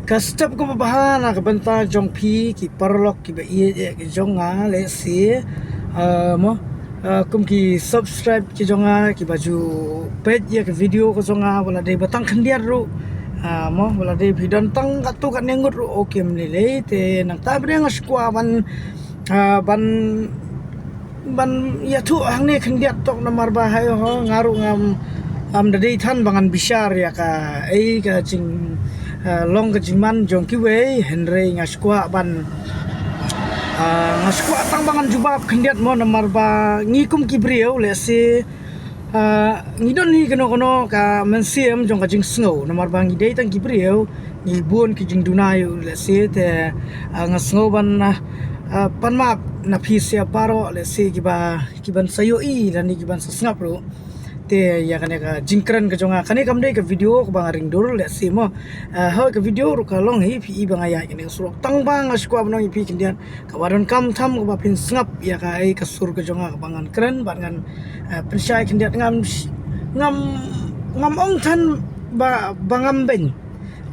Kastap ko babahana kabanta jong pi ki parlok ki ba iye ki jonga le si mo kum ki subscribe ki jonga ki baju page ya ki video ko jonga wala de batang khandiar ru mo wala de bidon tang katu kan nengut ru oke mlele te nang tabre ngas kwa ban ya tu hang ne khandiat tok namar bahai ho ngaru ngam dadi than bangan bisar ya ka ka jing long ke jiman jong kiwe Henry ngaskwa ban ngaskwa tang bangan jubab khandiat mo namar ba ngikum kibriu le si ngidon ni kono ka mensiem jong ka jing snow namar ba ngidei tang kibriu ngibun ki jing dunayu le si te ngasngo ban panmap na pisia paro le si kiban sayo dan ni kiban sasngap ro te ya kane ka jingkran ka jonga kane kamdei ka video ko bang ring dur le si mo ha ka video ru ka long hi pi bang aya ini surok tang bang askwa bnong pi kindian ka waron kam tham ko ba pin sngap ya ka ai ka sur ka jonga ka bangan kren bangan pensai kindian ngam ong than ba bangam ben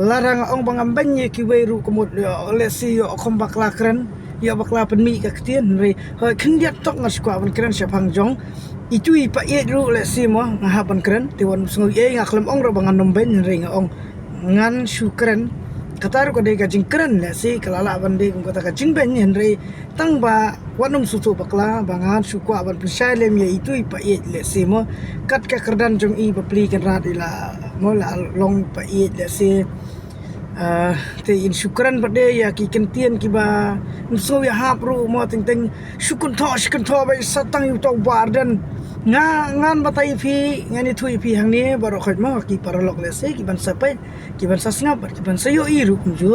larang ong bangam ben ye ki weru komut le si yo khom bakla kren ya bakla penmi ka ktien re ha kindiat tok ngaskwa ban kren syapang jong itu ipa ye ru le si mo ngahapan kren tiwan sungu ye ngaklem ong ro bangan nomben ring ong ngan syukren katar ko de ka jing kren le si kalala ban de ko kata ka jing ben henry tang ba wanum sutu bakla bangan sukwa ban pisai lem ye itu ipa ye le si mo kat ka kerdan jong i bapli kan rat ila mo la long pa ye le si te in syukran pada ya ki kentien ki ba so ya hapru mo ting syukun tho ba satang yu to bardan ngan batai phi ngani thui phi hang ni baro khot mo ki paralok le se ki ban sapai ki ban sasngap ki ban sayo iru kunju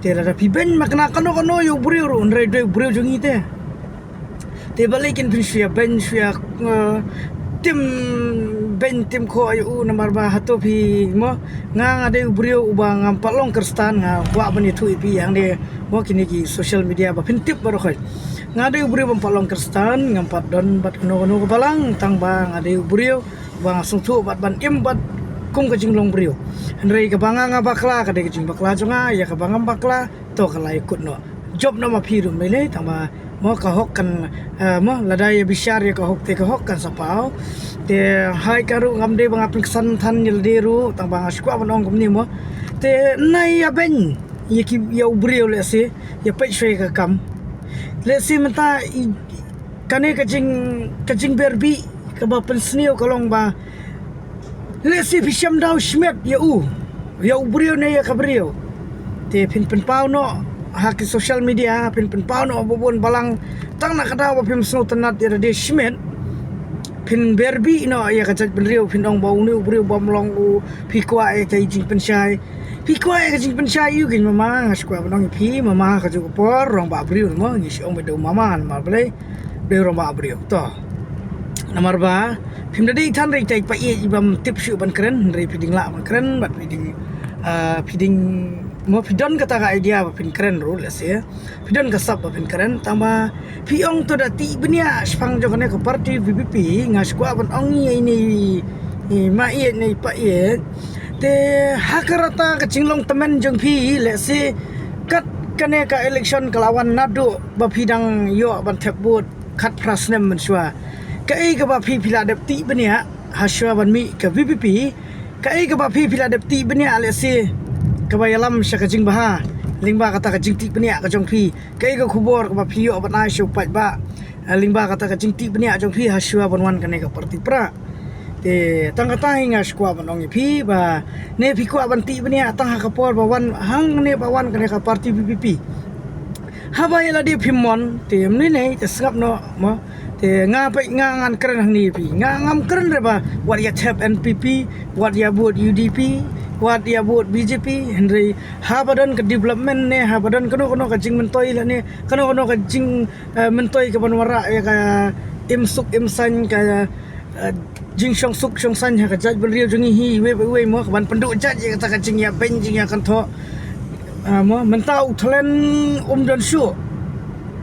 te ra phi ben makna kano yu buriu ru nre de buriu jongi te balikin phi sia ben sia tim ko ayu namar ba hato phi mo nga de brio uba ngam palong kerstan nga wa bani thu pi yang de mo kini ki social media ba pin tip baro khoi nga de brio bam palong kerstan ngam pat don bat kono ko balang tang ba nga de brio ba sung thu bat ban im bat kum ka jinglong brio henry ka banga nga bakla ka de jing bakla jonga ya ka bangam bakla to ka lai kut no job no ma phi ru mele tang ba mo ka hok kan mo ladai bisar ya ka hok te ka hok kan sapau te hai karu ngamde bang apin kesan than yel deru tang bang askwa banong kumni mo te nai ya ben ye ki ya ubriu le se ya pe shwe ka kam le se menta kane ka jing berbi ka ba pensnio kalong ba le se bisham dau shmet ya ubriu ne ya kabriu te pin pau no haki social media pin pau no bobon balang tang nak kata pim sno tenat ya de shmet pin berbi no ya kacak penriu pin ong bau ni ubri bom long u pikwa e kai jing pensai pikwa e jing pensai yu kin mama ngaskwa banong pi mama ka ju por rong ba briu mo ngi ong bedo mama mar ble de rong ba briu to namar ba pim dadi than ri tai pa ye ibam tip shu ban kren ri piding la ban kren bat piding mo pidon kata ka idea pin keren rule ya pidon kasap pin keren tambah piong to dati benia spang jogane ko parti VPP ngaskwa ban ong ini ma ye nei pa ye te hakarata ka cinglong temen jong pi le si kat kane ka election kelawan nadu ba pidang yo ban thebut khat prasnem menswa kai ka ba pi pila depti benia haswa ban mi ka VPP kai ka ba pi pila depti benia le si kabayalam sya kajing baha lingba kata kajing ti penia ka jong phi kai ka khubor ka phio ban ai shu pat ba lingba kata kajing ti penia jong phi haswa banwan kane ka parti pra te tang kata hinga skwa banong phi ba ne phi ko ban ti penia tang ka por bawan hang ne bawan kane ka parti PPP habayala di phimon te mni nei te sngap no mo te nga pa nga ngan kren hang ni phi nga ngam kren re ba what ya tap NPP what ya boot UDP what ya buat BJP Henry habadan ke development ne habadan kono ka jing mentoi la ne kono ka jing mentoi ke banwara ya ka imsuk imsan ka jing song san ha ka jaj beriu jungi hi we mo ka ban penduk jaj ya kata ka jing ya ben jing ya kan tho mo mentau thlen dan shu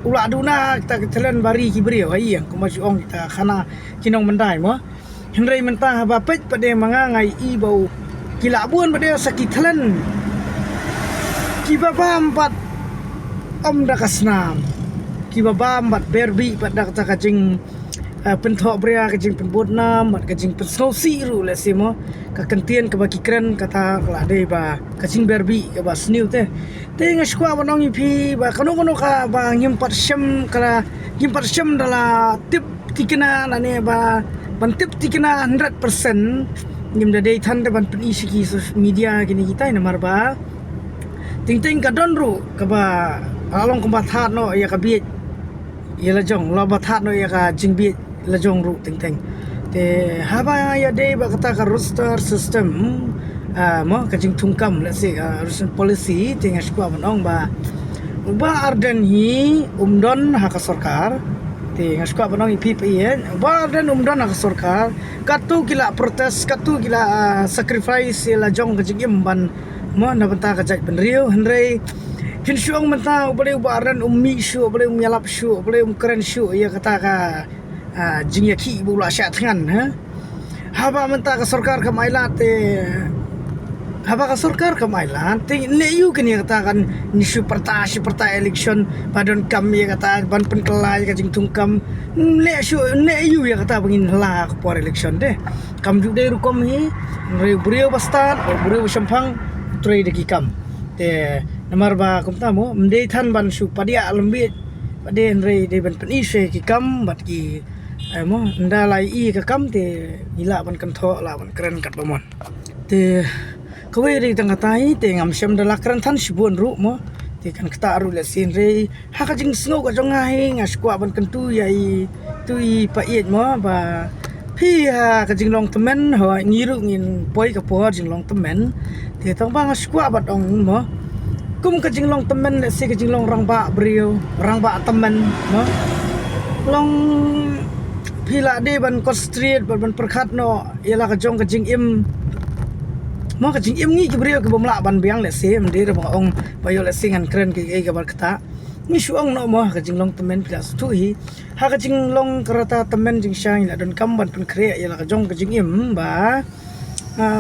ula duna kita thlen bari ki beriu ai yang ko ma ong kita khana kinong mendai mo Henry mentah ba pet pade manga ngai i bau kilabun pada sakit thlen Kibaba empat om dah kasnam. Kibaba empat berbi pada kata kajing pentok bria kajing penbut nam mat kajing pensnosi ru le simo ka kentian ka baki kren kata kala dei ba kajing berbi ka ba sniu te ngas kwa banong ipi ba kono ka ba ngimpat syam kala ngimpat syam dala tip tikena nane ba ban tip tikena 100% ngim da dei than ban pen isi social media gini kita ina marba ting ka don ru ka ba along ka that no ya ka bi ya la jong la ba that no ya ka jing bi la jong ru ting te haba ya dei ba kata ka roster system mo ka jing tungkam la se roster policy ting as kwa banong ba arden hi umdon ha ka sarkar ting as kwa banong ipi yen arden umdon ha ka sarkar katu gila protes katu gila sacrifice la jong ka jing ban mo na banta ka jai penriu henrei Jin syuang mentah boleh baran ummi syu boleh myalap syu boleh keren syu ya kata ka jing yaki bula sya tangan haba mentah ka sarkar ka mailat haba ka sarkar ka mailat ne yu kini kata kan ni syu parta election padon kam ya kata ban penkelai ka jing tungkam ne yu ya kata bangin la ka por election de kam ju de rukom hi brio bastan brio sampang trade ki kam te namar ba kumta mo mdei than ban su padia lembit pade nrei de ban pen ise ki kam bat ki mo nda lai i ka kam te gila ban kan tho la ban keren kat bamon te kawe ri tang tai te ngam syam dala keren than sibun ru mo te kan kata ru le sin rei ha ka jing snow ka jong ngai ngas kwa ban kan tu yai tui pa iet mo ba phi ha ka jing long temen ho ngiru ngin poi ka po jing long temen te tong bang skwa bat ong mo kum ka jing long temen le se ka jing long rang ba brio rang ba temen no long pila de ban ko street ban perkhat no yala ka jong ka jing im mo ka jing im ngi ki brio ka bomla ban biang le se mde re bang ong bayo le singan kren ki ka bar kata ni suang no mo ka jing long temen pila tu hi ha ka jing long karata temen jing syang la don kam ban pen kre yala ka jong ka jing im ba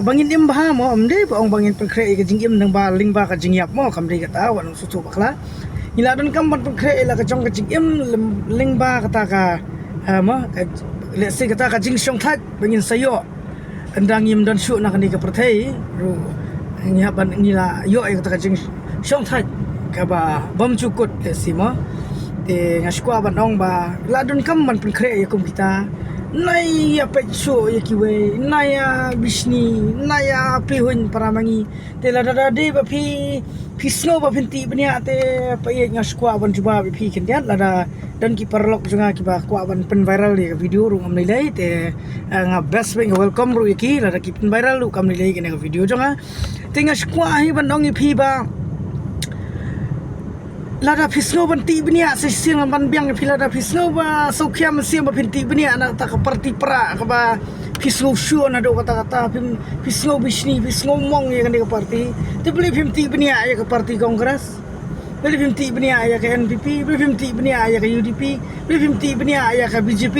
bangin im bah mo amde ba ong bangin pen kre ka jing im nang ba ling ba ka jing yap mo kam de kata wan su tu bakla ila don kam ban pen kre ila ka jong ka jing im ling ba kata ka mo le se kata ka jing syong that bangin sayo andang im don syu nak ni ka perthei ru nya ban ngila yo kata ka jing syong that ka ba bom cukut le si mo te ngaskwa ban ong ba la don kam ban pen kre ya kum kita nai ya pecho ya kiwe nai ya bisni nai ya pihun paramangi te la da de ba pi snow ba pinti bnia te pa ye ngas kwa ban juba bi pi kendian la da dan ki perlok junga ki ba kwa ban pen viral ya video ru ngam nilai te nga best bang welcome ru ki la da ki pen viral lu kam nilai ke video junga te ngas kwa hi ban ong pi ba lada pisno banti benia sesiang ban biang lada pisno ba sokia mesiang ba pinti benia anak tak parti pra ka ba pisno shu na do kata pisno bisni pisno mong ya kan ka parti te beli pinti benia ya ka parti kongres beli pinti benia ya ka NPP beli pinti benia ya ka UDP beli pinti benia ya ka BJP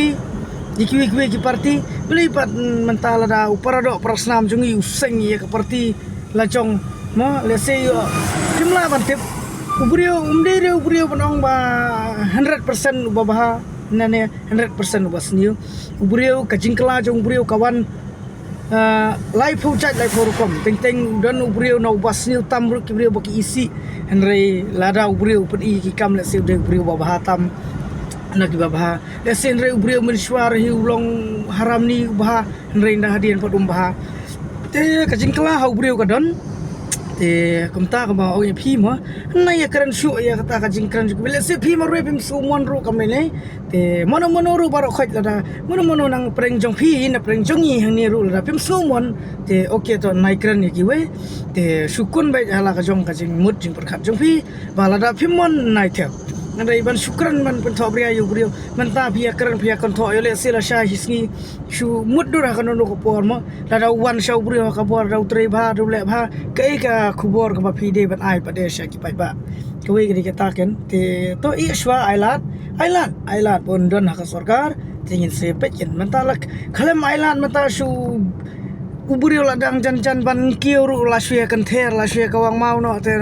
dikiwi ki parti beli pat mentala da uparado prasnam jungi useng ya ka parti lajong mo lese yo jumlah bantip ubrio panong ba 100% ubah nane 100% ubah sniu ubrio kajingkla jong ubrio kawan live ho chat live ho kom teng don ubrio no ubah sniu tamru ki ubrio baki isi henrei lada ubrio pen i ki kam le se ubrio babah tam na ki babah le se henrei ubrio mensuar hi ulong haram ni ubah henrei nda hadian padum bah te kajingkla ha ubrio kadon te kumta ka ba oi phi mo na ya kran shu ya kata ka jing kran ju bele se phi mo re bim su mon ru kam ne te mono ru baro khaj la da mono nang preng jong phi na preng jong yi hang ni ru la pim su mon te okay to nai kran ni ki we te sukun bai hala ka jong ka jing mut jing perkhat jong phi ba la da pim mon nai the ngai ban sukran man pen tho bria yu brio man ta phi kran phi kon tho yole se la sha hisni shu mut dur ka no ko por mo la da wan shau brio ka por da utre ba du le ba kai ka khubor ka ba phi de ban ai pa de sha ki pai ba kawai gini kita ken te to iswa ailat pun don hak sarkar tingin sepet ken mentalak kalem ailat mata shu uburi ladang jan ban kiu ru la shue kan ther la shue kawang mau no te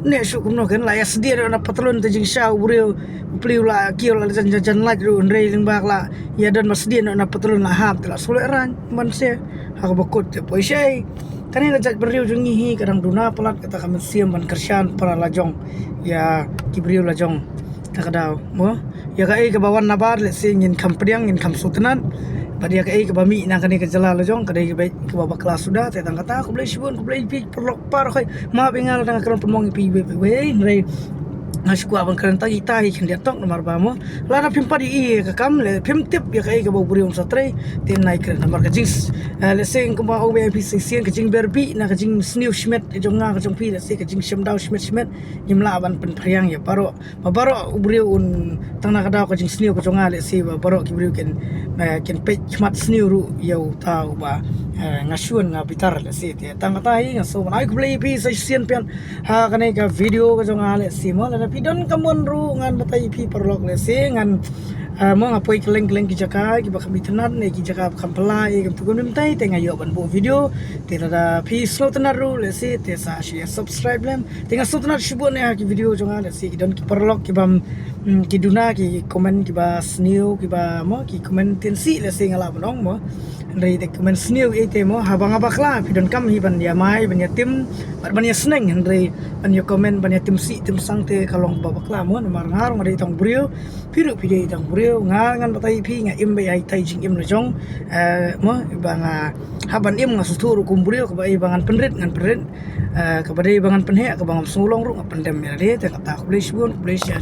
ne su kumno kan la ya sedia na patlon te jing sha ubreu pliu la kiol la jan la ru ndrei ling bak la ya dan mas sedia na patlon la hap la sule ran man se ha bakut te poisai kani la jat beriu jungi hi kadang duna pelat kata kami siam ban kersian para lajong ya kibriu lajong takadau mo ya kai ke bawan nabar le sing in kampriang in kam sultanan pada kai ke bami na kani ke jala lajong kadai ke baik ke baba kelas sudah te tang kata aku boleh sibun aku boleh pi perlok par khoi ma bengal tang kan pemong pi we nrei ngasku abang kan tagi tahi kan dia tok nomor bamo lana pimpa di ke kam le pim tip ya kai ke bau burium satre tin naik ke nomor ke jings le sing ke mau be pi sing ke jing berbi na ke jing sniu schmet jong nga ke jong pi le sing ke jing shemdau schmet nyimla ban pen priang ya baro buriu un tang na kadau ke jing sniu ke jong nga le si baro ki buriu ken pe khmat sniu ru yau tau ba ngasuan nga bitar le si te tang tahi ngaso ai ku play pi sa sian pian ha kanai ka video ke jong nga le si mo la pidon kamun ru ngan batai pi perlok le se ngan mo ngapoi keleng ki jaka ki bakam bitenan ne ki jaka bakam pelai kam tukun mintai te ngayo ban bo video te da pi slow tenar ru le se te sa share subscribe lem te nga slow tenar shibun ne ki video jonga le se ki don ki perlok ki bam ki duna ki komen ki ba snew ki ba mo ki komen tensi le se ngala bonong mo dari te komen snew ite mo habang abakla pi don kam hi ban ya mai ban ya tim ban ya sneng dari ban ya komen ban ya tim si tim sang te kalong babakla mo mar ngarong dari tong brio piru pide tong brio ngan batai pi nga imbe ai tai jing im lejong mo banga haban im nga suturu kum brio ka bai bangan penrit ngan penrit ka badai bangan penhe ka bangam sulong ru ngapendem ya de te kata ku boleh sibun boleh sia